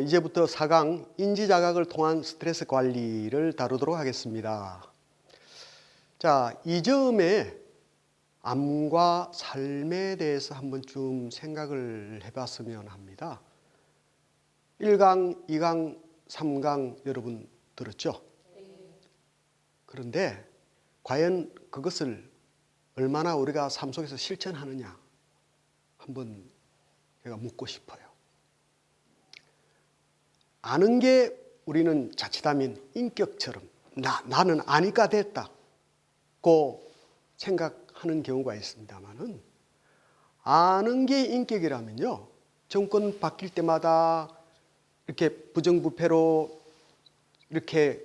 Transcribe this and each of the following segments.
이제부터 4강 인지자각을 통한 스트레스 관리를 다루도록 하겠습니다. 자, 이 점에 암과 삶에 대해서 한번 좀 생각을 해봤으면 합니다. 1강, 2강, 3강 여러분 들었죠? 그런데 과연 그것을 얼마나 우리가 삶 속에서 실천하느냐 한번 제가 묻고 싶어요. 아는 게 우리는 자칫하면 인격처럼 나는 아니까 됐다고 생각하는 경우가 있습니다만은, 아는 게 인격이라면요, 정권 바뀔 때마다 이렇게 부정부패로 이렇게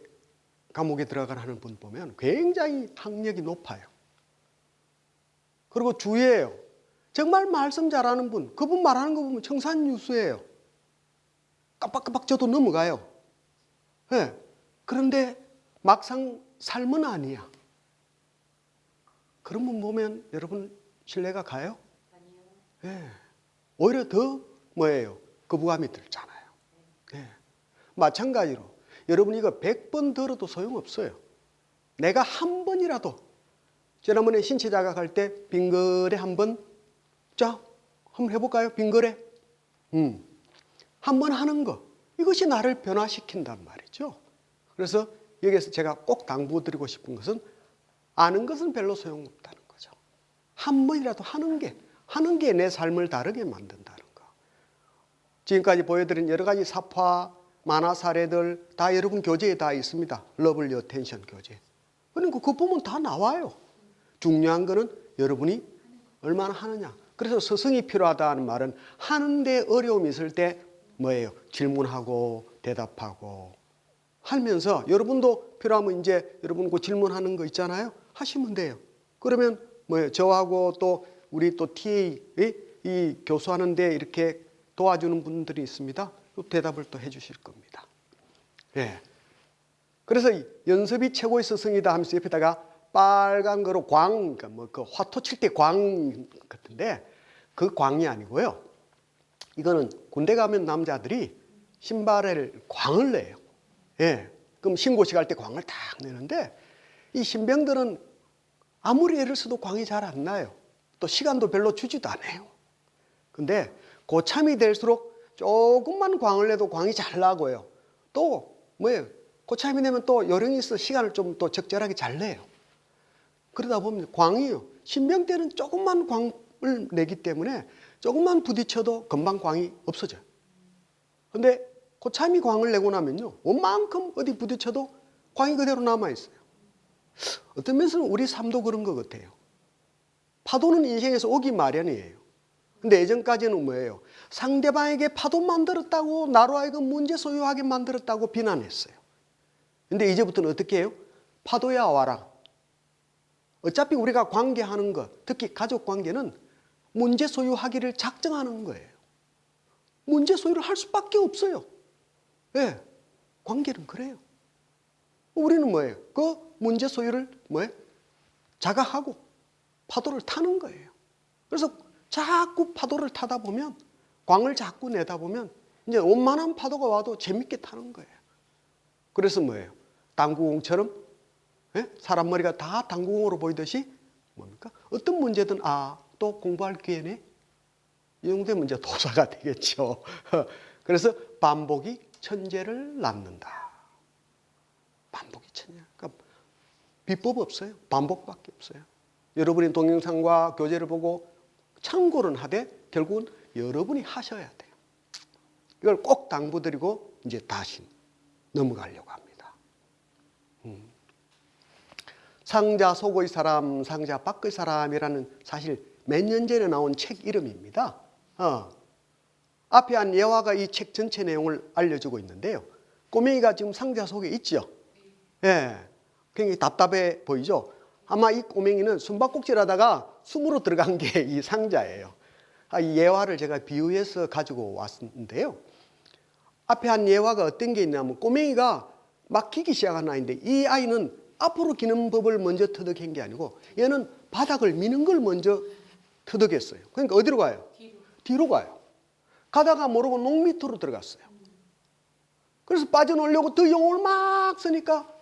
감옥에 들어가는 분 보면 굉장히 학력이 높아요. 그리고 주의해요. 정말 말씀 잘하는 분, 그분 말하는 거 보면 청산유수예요. 깜빡깜빡 저도 넘어가요. 네. 그런데 막상 삶은 아니야. 그런 분 보면 여러분 신뢰가 가요? 아니요. 네. 오히려 더 뭐예요? 거부감이 들잖아요. 네. 마찬가지로 여러분 이거 100번 들어도 소용없어요. 내가 한 번이라도, 지난번에 신체자각 할 때 빙거래 한번, 자 한번 해볼까요? 빙거래. 한번 하는 거, 이것이 나를 변화시킨단 말이죠. 그래서 여기에서 제가 꼭 당부드리고 싶은 것은, 아는 것은 별로 소용없다는 거죠. 한 번이라도 하는 게 내 삶을 다르게 만든다는 거. 지금까지 보여드린 여러 가지 사파, 만화 사례들 다 여러분 교재에 다 있습니다. 러블리 어텐션 교재. 그러니까 그거 보면 다 나와요. 중요한 거는 여러분이 얼마나 하느냐. 그래서 스승이 필요하다는 말은 하는데 어려움이 있을 때 뭐예요? 질문하고 대답하고 하면서, 여러분도 필요하면 이제 여러분 그 질문하는 거 있잖아요. 하시면 돼요. 그러면 뭐예요? 저하고 또 우리 또 TA 이 교수하는데 이렇게 도와주는 분들이 있습니다. 또 대답을 또 해주실 겁니다. 예. 그래서 연습이 최고의 스승이다 하면서 옆에다가 빨간 거로 광, 그러니까 뭐 그 화토 칠 때 광 같은데, 그 광이 아니고요. 이거는 군대 가면 남자들이 신발에 광을 내요. 예. 그럼 신고식 할 때 광을 딱 내는데, 이 신병들은 아무리 애를 써도 광이 잘 안 나요. 또 시간도 별로 주지도 않아요. 근데 고참이 될수록 조금만 광을 내도 광이 잘 나고요. 또 뭐예요? 고참이 되면 또 요령이 있어 시간을 좀 또 적절하게 잘 내요. 그러다 보면 광이요, 신병 때는 조금만 광을 내기 때문에 조금만 부딪혀도 금방 광이 없어져요. 근데 고참이 광을 내고 나면요, 원만큼 어디 부딪혀도 광이 그대로 남아있어요. 어떤 면에서는 우리 삶도 그런 것 같아요. 파도는 인생에서 오기 마련이에요. 근데 예전까지는 뭐예요? 상대방에게 파도 만들었다고, 나로 하여금 문제 소유하게 만들었다고 비난했어요. 근데 이제부터는 어떻게 해요? 파도야 와라. 어차피 우리가 관계하는 것, 특히 가족 관계는 문제 소유하기를 작정하는 거예요. 문제 소유를 할 수밖에 없어요. 예, 관계는 그래요. 우리는 뭐예요? 그 문제 소유를 뭐예요? 자각하고 파도를 타는 거예요. 그래서 자꾸 파도를 타다 보면, 광을 자꾸 내다 보면 이제 원만한 파도가 와도 재밌게 타는 거예요. 그래서 뭐예요? 당구공처럼, 예? 사람 머리가 다 당구공으로 보이듯이 뭡니까? 어떤 문제든 또 공부할 기회네. 이 정도 되면 이제 도사가 되겠죠. 그래서 반복이 천재를 낳는다. 반복이 천재. 그러니까 비법 없어요. 반복밖에 없어요. 여러분이 동영상과 교재를 보고 참고는 하되 결국은 여러분이 하셔야 돼요. 이걸 꼭 당부드리고 이제 다시 넘어가려고 합니다. 상자 속의 사람, 상자 밖의 사람이라는 사실 몇 년 전에 나온 책 이름입니다. 앞에 한 예화가 이 책 전체 내용을 알려주고 있는데요. 꼬맹이가 지금 상자 속에 있죠. 예, 굉장히 답답해 보이죠. 아마 이 꼬맹이는 숨바꼭질하다가 숨으로 들어간 게 이 상자예요. 이 예화를 제가 비유해서 가지고 왔는데요. 앞에 한 예화가 어떤 게 있냐면, 꼬맹이가 막 기기 시작한 아이인데, 이 아이는 앞으로 기는 법을 먼저 터득한 게 아니고, 얘는 바닥을 미는 걸 먼저 터득했어요. 그러니까 어디로 가요? 뒤로 가요. 가다가 모르고 농 밑으로 들어갔어요. 그래서 빠져나오려고 더 영혼을 막 쓰니까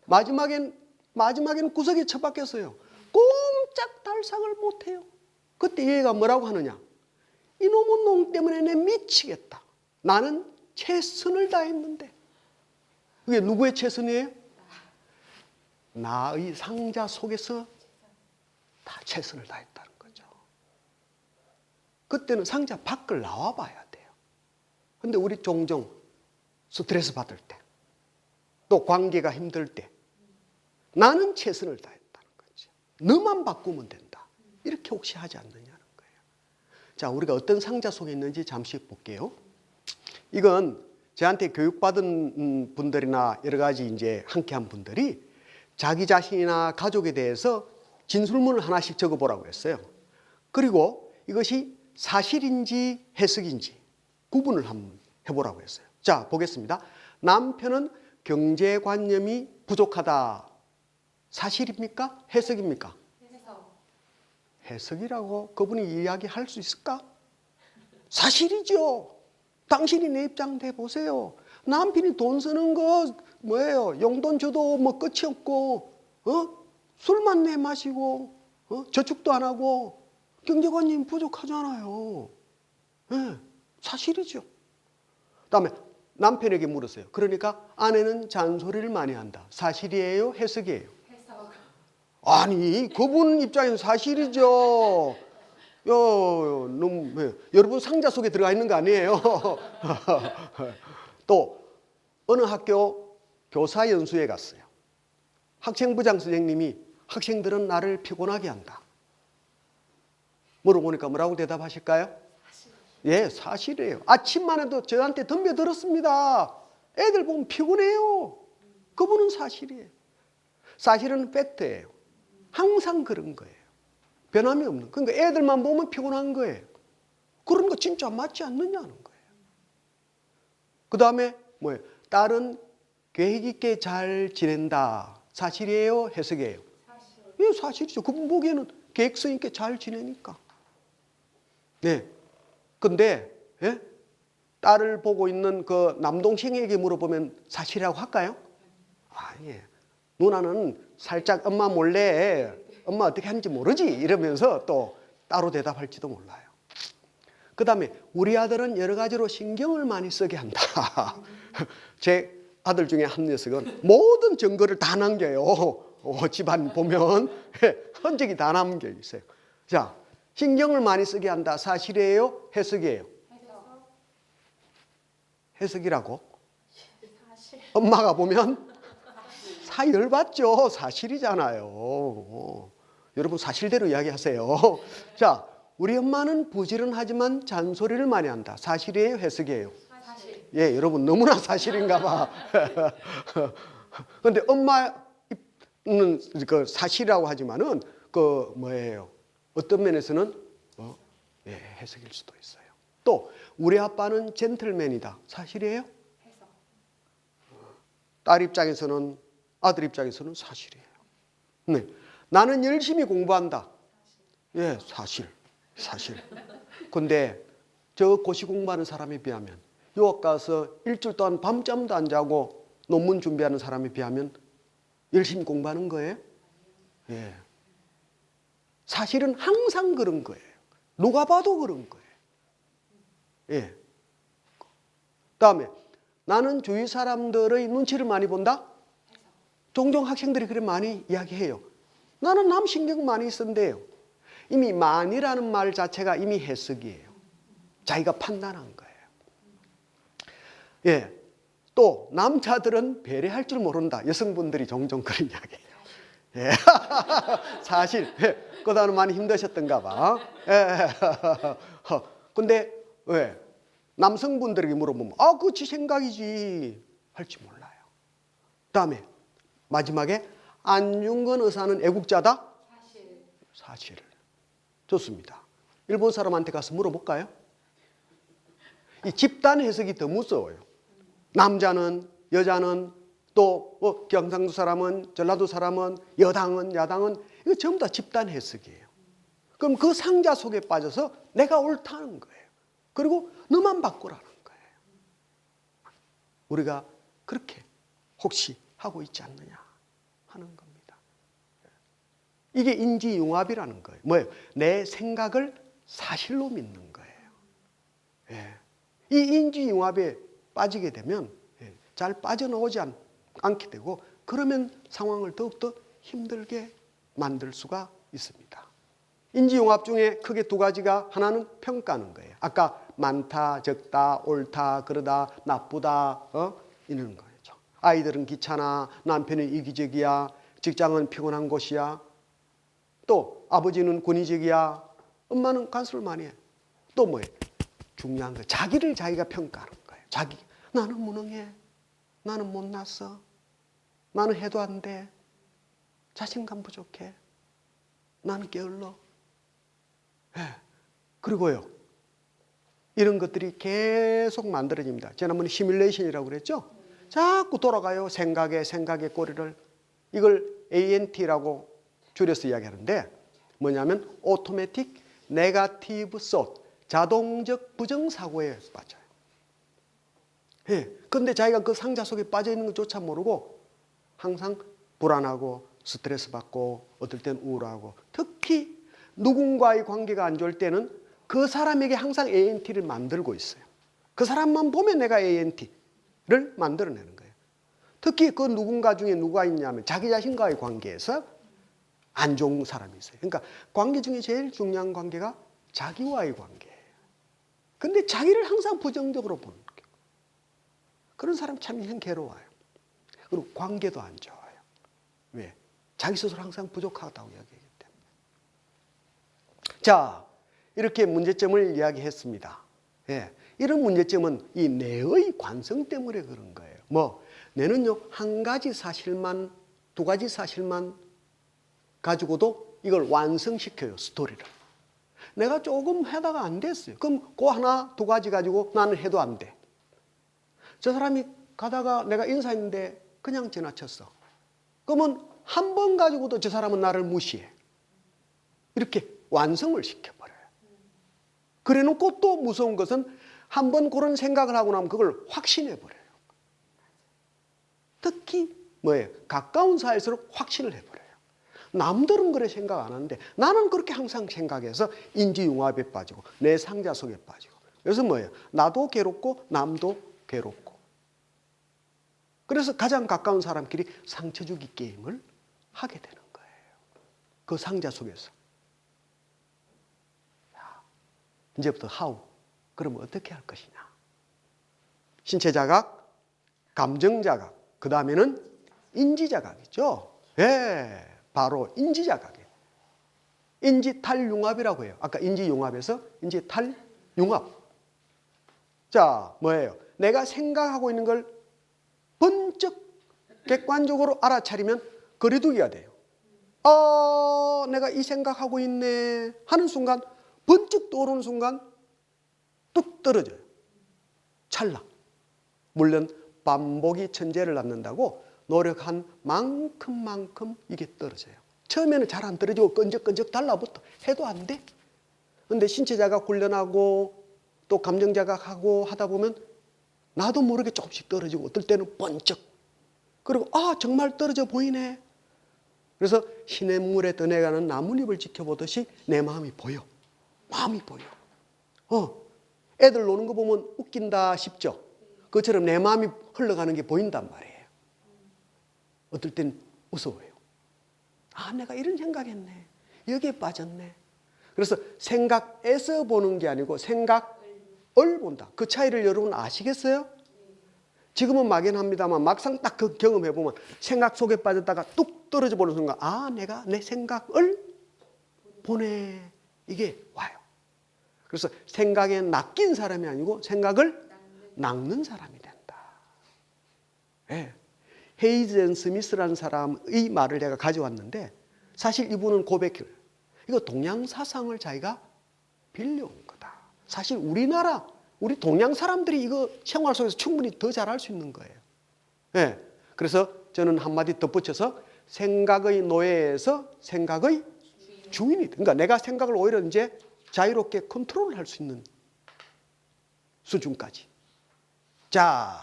마지막엔 구석에 처박혔어요. 꼼짝달싹을 못해요. 그때 얘가 뭐라고 하느냐? 이놈의 놈 때문에 내 미치겠다. 나는 최선을 다했는데. 그게 누구의 최선이에요? 나의 상자 속에서 다 최선을 다했다는 거죠. 그때는 상자 밖을 나와 봐야 돼요. 근데 우리 종종 스트레스 받을 때, 또 관계가 힘들 때, 나는 최선을 다했다는 거죠. 너만 바꾸면 된다. 이렇게 혹시 하지 않느냐는 거예요. 자, 우리가 어떤 상자 속에 있는지 잠시 볼게요. 이건 저한테 교육받은 분들이나 여러 가지 이제 함께한 분들이 자기 자신이나 가족에 대해서 진술문을 하나씩 적어보라고 했어요. 그리고 이것이 사실인지 해석인지 구분을 한번 해보라고 했어요. 자, 보겠습니다. 남편은 경제관념이 부족하다. 사실입니까? 해석입니까? 해석이라고 그분이 이야기할 수 있을까? 사실이죠. 당신이 내 입장 대보세요. 남편이 돈 쓰는 거 뭐예요? 용돈 줘도 뭐 끝이 없고, 술만 내 마시고, 저축도 안 하고, 경제관념이 부족하잖아요. 네, 사실이죠. 그다음에 남편에게 물었어요. 그러니까 아내는 잔소리를 많이 한다. 사실이에요? 해석이에요? 해석. 아니, 그분 입장에서 사실이죠. 여러분 상자 속에 들어가 있는 거 아니에요? 또 어느 학교 교사 연수에 갔어요. 학생부장 선생님이 학생들은 나를 피곤하게 한다. 물어보니까 뭐라고 대답하실까요? 예, 사실이에요. 아침만 해도 저한테 덤벼들었습니다. 애들 보면 피곤해요. 그분은 사실이에요. 사실은 팩트예요. 항상 그런 거예요. 변함이 없는. 그러니까 애들만 보면 피곤한 거예요. 그런 거 진짜 맞지 않느냐는 거예요. 그 다음에 뭐예요? 딸은 계획 있게 잘 지낸다. 사실이에요? 해석이에요? 사실. 예, 사실이죠. 그분 보기에는 계획성 있게 잘 지내니까. 네. 근데 예? 딸을 보고 있는 그 남동생에게 물어보면 사실이라고 할까요? 아, 예. 누나는 살짝 엄마 몰래 엄마 어떻게 하는지 모르지 이러면서 또 따로 대답할지도 몰라요. 그 다음에 우리 아들은 여러 가지로 신경을 많이 쓰게 한다. 제 아들 중에 한 녀석은 모든 증거를 다 남겨요. 집안 보면 흔적이 다 남겨 있어요. 자, 신경을 많이 쓰게 한다. 사실이에요? 해석이에요? 해석이라고? 엄마가 보면 열받죠. 사실이잖아요. 여러분 사실대로 이야기하세요. 자, 우리 엄마는 부지런하지만 잔소리를 많이 한다. 사실이에요? 해석이에요? 사실. 예, 여러분 너무나 사실인가 봐. 그런데 엄마는 그 사실이라고 하지만은 그 뭐예요? 어떤 면에서는 예, 해석일 수도 있어요. 또 우리 아빠는 젠틀맨이다. 사실이에요? 해석. 딸 입장에서는 아들 입장에서는 사실이에요. 네. 나는 열심히 공부한다. 예, 사실. 근데 저 고시 공부하는 사람에 비하면 유학 가서 일주일 동안 밤잠도 안 자고 논문 준비하는 사람에 비하면 열심히 공부하는 거예요? 예. 사실은 항상 그런 거예요. 누가 봐도 그런 거예요. 예. 다음에 나는 주위 사람들의 눈치를 많이 본다? 종종 학생들이 그래 많이 이야기해요. 나는 남 신경 많이 쓴대요. 이미 많이라는 말 자체가 이미 해석이에요. 자기가 판단한 거예요. 예. 또 남자들은 배려할 줄 모른다. 여성분들이 종종 그런 이야기해요. 예. 사실 그다음에 많이 힘드셨던가 봐. 예. 근데 왜 남성분들에게 물어보면 그거 지 생각이지 할지 몰라요. 그다음에 마지막에 안중근 의사는 애국자다? 사실. 좋습니다. 일본 사람한테 가서 물어볼까요? 이 집단 해석이 더 무서워요. 남자는, 여자는, 또 경상도 사람은, 전라도 사람은, 여당은, 야당은 이거 전부 다 집단 해석이에요. 그럼 그 상자 속에 빠져서 내가 옳다는 거예요. 그리고 너만 바꾸라는 거예요. 우리가 그렇게 혹시 하고 있지 않느냐 하는 겁니다. 이게 인지융합이라는 거예요. 뭐예요? 내 생각을 사실로 믿는 거예요. 예. 이 인지융합에 빠지게 되면 잘 빠져나오지 않게 되고, 그러면 상황을 더욱더 힘들게 만들 수가 있습니다. 인지융합 중에 크게 두 가지가, 하나는 평가하는 거예요. 아까 많다, 적다, 옳다, 그러다, 나쁘다, 이런 거죠. 아이들은 귀찮아, 남편은 이기적이야, 직장은 피곤한 곳이야, 또 아버지는 권위적이야, 엄마는 간섭을 많이 해. 또 뭐예요? 중요한 거, 자기를 자기가 평가하는 거예요. 자기, 나는 무능해, 나는 못났어, 나는 해도 안 돼, 자신감 부족해, 나는 게을러. 예. 그리고요, 이런 것들이 계속 만들어집니다. 지난번에 시뮬레이션이라고 그랬죠? 자꾸 돌아가요. 생각의 꼬리를. 이걸 ANT라고 줄여서 이야기하는데, 뭐냐면 Automatic Negative Thought, 자동적 부정사고에 빠져요. 그런데 자기가 그 상자 속에 빠져있는 것조차 모르고 항상 불안하고 스트레스 받고 어떨 땐 우울하고, 특히 누군가의 관계가 안 좋을 때는 그 사람에게 항상 ANT를 만들고 있어요. 그 사람만 보면 내가 ANT를 만들어내는 거예요. 특히 그 누군가 중에 누가 있냐면 자기 자신과의 관계에서 안 좋은 사람이 있어요. 그러니까 관계 중에 제일 중요한 관계가 자기와의 관계예요. 근데 자기를 항상 부정적으로 보는 거예요. 그런 사람 참 인생 괴로워요. 그리고 관계도 안 좋아요. 왜? 자기 스스로 항상 부족하다고 이야기하기 때문에. 자, 이렇게 문제점을 이야기했습니다. 이런 문제점은 이 뇌의 관성 때문에 그런 거예요. 뇌는요, 한 가지 사실만, 두 가지 사실만 가지고도 이걸 완성시켜요, 스토리를. 내가 조금 하다가 안 됐어요. 그럼 그 하나, 두 가지 가지고 나는 해도 안 돼. 저 사람이 가다가 내가 인사했는데 그냥 지나쳤어. 그러면 한 번 가지고도 저 사람은 나를 무시해. 이렇게 완성을 시켜버려요. 그래 놓고 또 무서운 것은 한 번 그런 생각을 하고 나면 그걸 확신해버려요. 특히 뭐예요? 가까운 사이일수록 확신을 해버려요. 남들은 그래 생각 안 하는데 나는 그렇게 항상 생각해서 인지융합에 빠지고 내 상자 속에 빠지고. 그래서 뭐예요? 나도 괴롭고 남도 괴롭고. 그래서 가장 가까운 사람끼리 상처 주기 게임을 하게 되는 거예요. 그 상자 속에서. 이제부터 how. 그러면 어떻게 할 것이냐. 신체 자각, 감정 자각, 그 다음에는 인지 자각이죠. 바로 인지 자각이에요. 인지 탈융합이라고 해요. 아까 인지 융합에서 인지 탈융합. 자, 뭐예요? 내가 생각하고 있는 걸 번쩍 객관적으로 알아차리면 거리두기가 돼요. 내가 이 생각하고 있네 하는 순간, 번쩍 떠오르는 순간 뚝 떨어져요. 찰나. 물론 반복이 천재를 낳는다고 노력한 만큼만큼 이게 떨어져요. 처음에는 잘 안 떨어지고 끈적끈적 달라붙어. 해도 안 돼. 그런데 신체 자각 훈련하고 또 감정 자각하고 하다 보면 나도 모르게 조금씩 떨어지고 어떨 때는 번쩍. 그리고 정말 떨어져 보이네. 그래서 시냇물에 떠내가는 나뭇잎을 지켜보듯이 내 마음이 보여. 마음이 보여. 애들 노는 거 보면 웃긴다 싶죠. 그것처럼 내 마음이 흘러가는 게 보인단 말이에요. 어떨 땐 무서워요. 내가 이런 생각했네. 여기에 빠졌네. 그래서 생각에서 보는 게 아니고 생각을 본다. 그 차이를 여러분 아시겠어요? 지금은 막연합니다만 막상 딱 그 경험해 보면 생각 속에 빠졌다가 뚝 떨어져 보는 순간 내가 내 생각을 보네. 이게 와요. 그래서 생각에 낚인 사람이 아니고 생각을 낚는 사람이 된다. 헤이젠 스미스라는 사람의 말을 제가 가져왔는데 사실 이분은 고백해요. 이거 동양 사상을 자기가 빌려온 거다. 사실 우리 동양 사람들이 이거 생활 속에서 충분히 더 잘할 수 있는 거예요. 그래서 저는 한마디 덧붙여서 생각의 노예에서 생각의 주인이 돼. 그러니까 내가 생각을 오히려 이제 자유롭게 컨트롤할 수 있는 수준까지. 자,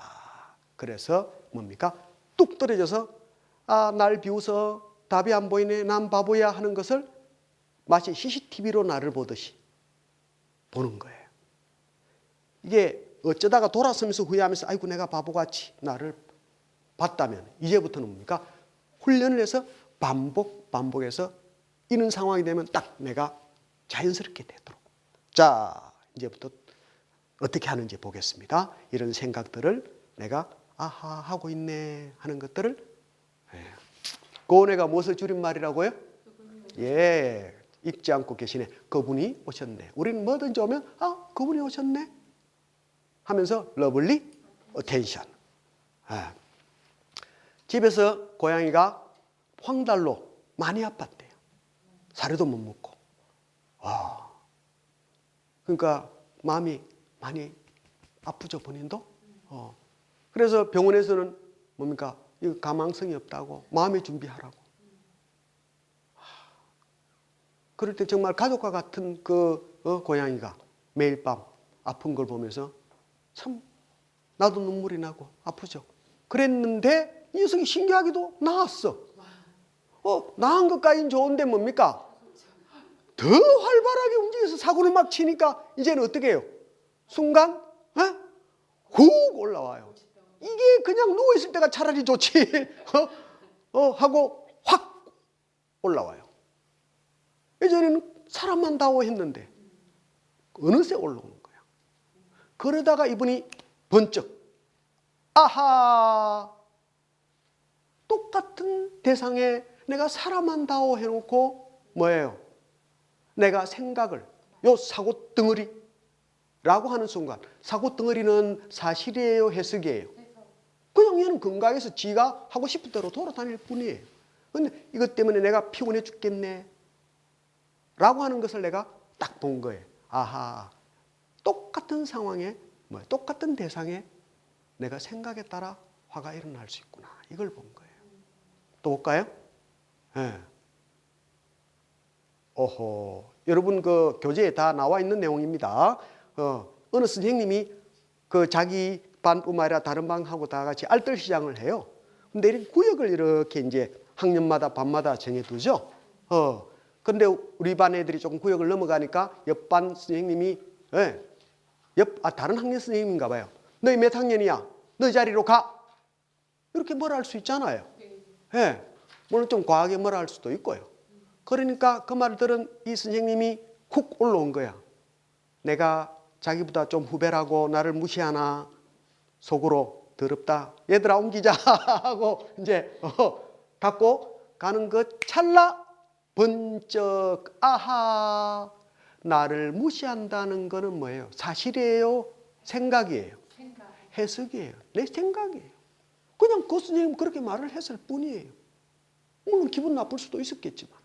그래서 뭡니까? 뚝 떨어져서 아, 날 비웃어, 답이 안 보이네, 난 바보야 하는 것을 마치 CCTV로 나를 보듯이 보는 거예요. 이게 어쩌다가 돌아서면서 후회하면서 아이고 내가 바보같이 나를 봤다면 이제부터는 뭡니까? 훈련을 해서 반복해서 이런 상황이 되면 딱 내가 자연스럽게 되도록. 자, 이제부터 어떻게 하는지 보겠습니다. 이런 생각들을 내가 아하 하고 있네 하는 것들을 고은혜가 무엇을 줄임말이라고요? 예, 읽지 않고 계시네. 그분이 오셨네. 우리는 뭐든지 오면 아, 그분이 오셨네 하면서 러블리 어텐션. 집에서 고양이가 황달로 많이 아팠대요. 사료도 못 먹고. 그러니까 마음이 많이 아프죠, 본인도. 그래서 병원에서는 뭡니까? 이거 가망성이 없다고, 마음의 준비하라고. 그럴 때 정말 가족과 같은 그 고양이가 매일 밤 아픈 걸 보면서 참 나도 눈물이 나고 아프죠. 그랬는데 이 녀석이 신기하게도 나았어. 나은 것까지는 좋은데 뭡니까? 더 활발하게 움직여서 사고를 막 치니까 이제는 어떻게 해요? 순간 훅 올라와요. 이게 그냥 누워있을 때가 차라리 좋지 하고 확 올라와요. 예전에는 사람만 다오 했는데 어느새 올라오는 거야. 그러다가 이분이 번쩍 아하, 똑같은 대상에 내가 사람한다고 해놓고 뭐예요? 내가 생각을 요 사고덩어리라고 하는 순간, 사고덩어리는 사실이에요, 해석이에요? 그냥 얘는 건강해서 지가 하고 싶은 대로 돌아다닐 뿐이에요. 근데 이것 때문에 내가 피곤해 죽겠네 라고 하는 것을 내가 딱 본 거예요. 아하, 똑같은 상황에 똑같은 대상에 내가 생각에 따라 화가 일어날 수 있구나, 이걸 본 거예요. 또 볼까요? 네. 여러분 그 교재에 다 나와 있는 내용입니다. 어느 선생님이 그 자기 반뿐만 아니라 다른 반하고 다 같이 알뜰 시장을 해요. 근데 이렇게 구역을 이렇게 이제 학년마다 반마다 정해두죠. 근데 우리 반 애들이 조금 구역을 넘어가니까 옆반 선생님이 다른 학년 선생님인가 봐요. 너희 몇 학년이야? 너희 자리로 가. 이렇게 뭐라 할 수 있잖아요. 물론 좀 과하게 뭐라 할 수도 있고요. 그러니까 그 말을 들은 이 선생님이 훅 올라온 거야. 내가 자기보다 좀 후배라고 나를 무시하나 속으로 더럽다. 얘들아 옮기자 하고 이제 갖고 가는 것 찰나 번쩍 아하, 나를 무시한다는 거는 뭐예요? 사실이에요? 생각이에요? 해석이에요. 내 생각이에요. 그냥 그 선생님 그렇게 말을 했을 뿐이에요. 물론 기분 나쁠 수도 있었겠지만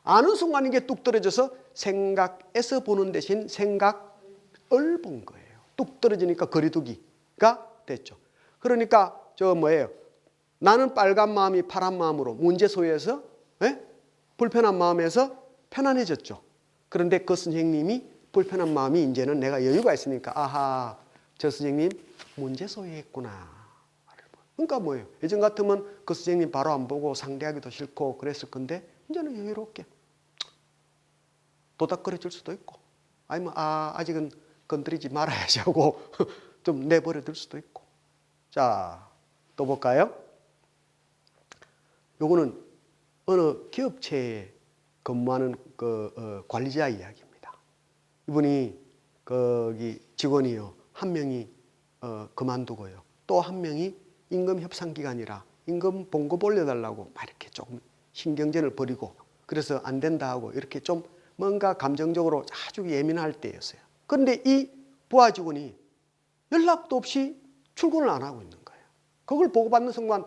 아는 순간 이게 뚝 떨어져서 생각에서 보는 대신 생각을 본 거예요. 뚝 떨어지니까 거리두기가 됐죠. 그러니까 나는 빨간 마음이 파란 마음으로 문제 소유해서 불편한 마음에서 편안해졌죠. 그런데 그 선생님이 불편한 마음이 이제는 내가 여유가 있으니까 아하, 저 선생님 문제 소유했구나. 그러니까 뭐예요? 예전 같으면 그 선생님 바로 안 보고 상대하기도 싫고 그랬을 건데 이제는 여유롭게 도닥거려 줄 수도 있고 아니면 아직은 건드리지 말아야지 하고 좀 내버려 둘 수도 있고. 자, 또 볼까요? 요거는 어느 기업체에 근무하는 관리자 이야기입니다. 이분이 거기 직원이요, 한 명이 그만두고요, 또 한 명이 임금 협상 기간이라 임금 봉급 올려달라고 막 이렇게 조금 신경전을 벌이고 그래서 안 된다 하고 이렇게 좀 뭔가 감정적으로 아주 예민할 때였어요. 그런데 이 부하 직원이 연락도 없이 출근을 안 하고 있는 거예요. 그걸 보고받는 순간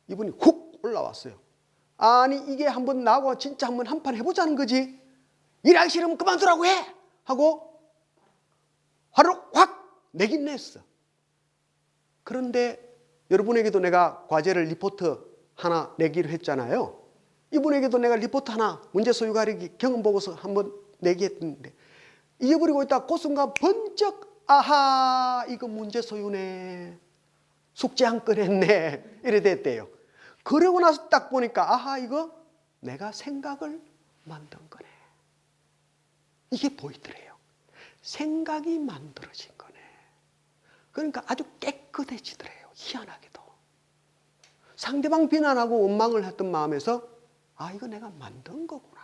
이분이 훅 올라왔어요. 아니 이게 한번 나하고 진짜 한번 한판 해보자는 거지. 일하기 싫으면 그만두라고 해! 하고 화를 확 내긴 냈어. 그런데 여러분에게도 내가 과제를 리포트 하나 내기로 했잖아요. 이분에게도 내가 리포트 하나 문제 소유 가리기 경험 보고서 한번 내기 했는데 잊어버리고 있다 그 순간 번쩍 아하, 이거 문제 소유네. 숙제 한 건 했네. 이래 됐대요. 그러고 나서 딱 보니까 아하, 이거 내가 생각을 만든 거네. 이게 보이더래요. 생각이 만들어진 거네. 그러니까 아주 깨끗해지더래요. 희한하게도. 상대방 비난하고 원망을 했던 마음에서 아, 이거 내가 만든 거구나.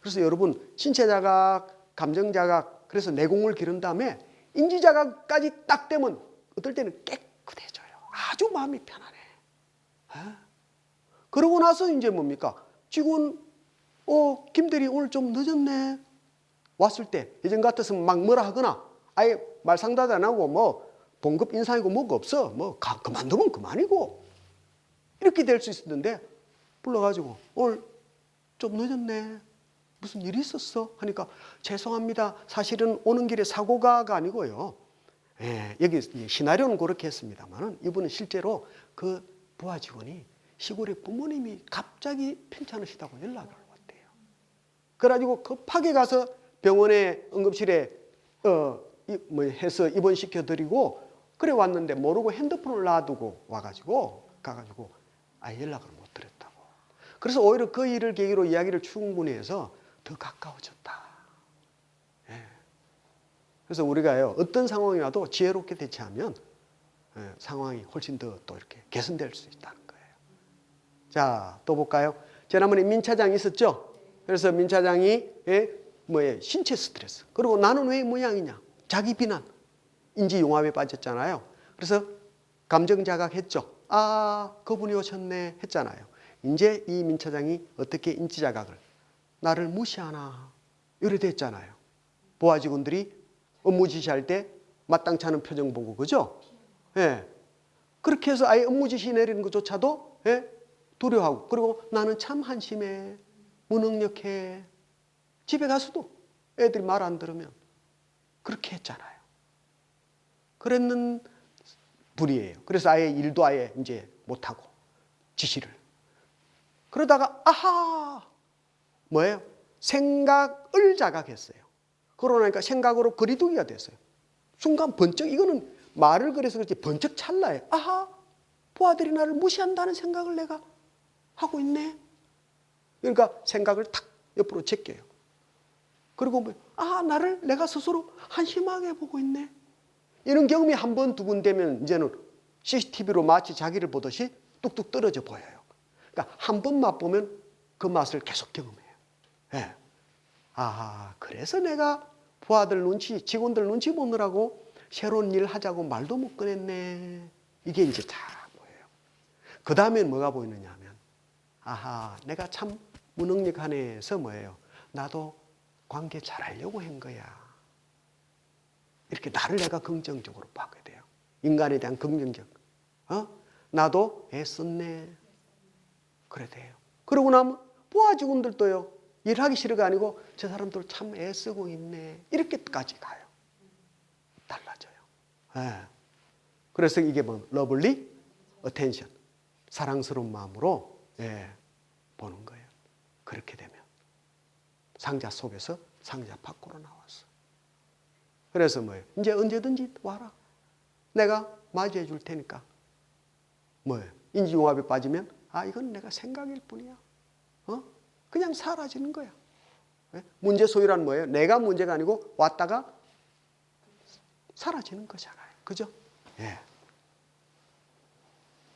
그래서 여러분 신체 자각, 감정 자각, 그래서 내공을 기른 다음에 인지 자각까지 딱 되면 어떨 때는 깨끗해져요. 아주 마음이 편안해. 그러고 나서 이제 뭡니까? 직원, 김대리 오늘 좀 늦었네. 왔을 때 예전 같았으면 막 뭐라 하거나 아예 말 상대도 안 하고 뭐 봉급 인상이고 뭐가 없어. 뭐 그만두면 그만이고 이렇게 될 수 있었는데 불러가지고 오늘 좀 늦었네. 무슨 일이 있었어? 하니까 죄송합니다. 사실은 오는 길에 사고가 아니고요. 예, 여기 시나리오는 그렇게 했습니다만은 이분은 실제로 그 부하 직원이 시골에 부모님이 갑자기 편찮으시다고 연락을 왔대요. 그래가지고 급하게 가서 병원에 응급실에 해서 입원시켜드리고 그래 왔는데 모르고 핸드폰을 놔두고 와가지고 가가지고 연락을 못 드렸다고. 그래서 오히려 그 일을 계기로 이야기를 충분히 해서 더 가까워졌다. 예. 그래서 우리가요 어떤 상황이 와도 지혜롭게 대처하면 상황이 훨씬 더 또 이렇게 개선될 수 있다는 거예요. 자, 또 볼까요? 지난번에 민 차장이 있었죠. 그래서 민 차장이 신체 스트레스. 그리고 나는 왜 이 모양이냐? 자기 비난, 인지 용합에 빠졌잖아요. 그래서 감정 자각했죠. 아, 그분이 오셨네 했잖아요. 이제 이 민 차장이 어떻게 인지 자각을 나를 무시하나 이래 됐잖아요. 부하 직원들이 업무 지시할 때 마땅치 않은 표정 보고 그죠? 예. 그렇게 해서 아예 업무 지시 내리는 것조차도 두려워하고 그리고 나는 참 한심해 무능력해 집에 가서도 애들이 말 안 들으면 그렇게 했잖아요. 그랬는 분이에요. 그래서 아예 일도 아예 이제 못하고 지시를 그러다가 아하 뭐예요? 생각을 자각했어요. 그러고 나니까 생각으로 거리두기가 됐어요. 순간 번쩍 이거는 말을 그래서 그렇지 번쩍 찰나에 아하 부하들이 나를 무시한다는 생각을 내가 하고 있네. 그러니까 생각을 탁 옆으로 제껴요. 그리고 나를 내가 스스로 한심하게 보고 있네. 이런 경험이 한 번, 두 번 되면 이제는 CCTV로 마치 자기를 보듯이 뚝뚝 떨어져 보여요. 그러니까 한 번 맛보면 그 맛을 계속 경험해요. 예. 그래서 내가 부하들 눈치, 직원들 눈치 보느라고 새로운 일 하자고 말도 못 꺼냈네. 이게 이제 다 보여요. 그 다음엔 뭐가 보이느냐 하면 내가 참 무능력하네 해서 뭐예요? 나도 관계 잘하려고 한 거야. 이렇게 나를 내가 긍정적으로 봐야 돼요. 인간에 대한 긍정적. 나도 애썼네. 그래 돼요. 그러고 나면 부하 직원들도요. 일하기 싫어가 아니고 저 사람들 참 애쓰고 있네. 이렇게까지 가요. 달라져요. 네. 그래서 이게 뭐 러블리 어텐션. 사랑스러운 마음으로 보는 거예요. 그렇게 되면 상자 속에서 상자 밖으로 나왔어. 그래서 뭐예요? 이제 언제든지 와라. 내가 맞이해 줄 테니까. 뭐예요? 인지융합에 빠지면 이건 내가 생각일 뿐이야. 그냥 사라지는 거야. 문제 소유란 뭐예요? 내가 문제가 아니고 왔다가 사라지는 거잖아요. 그죠? 예.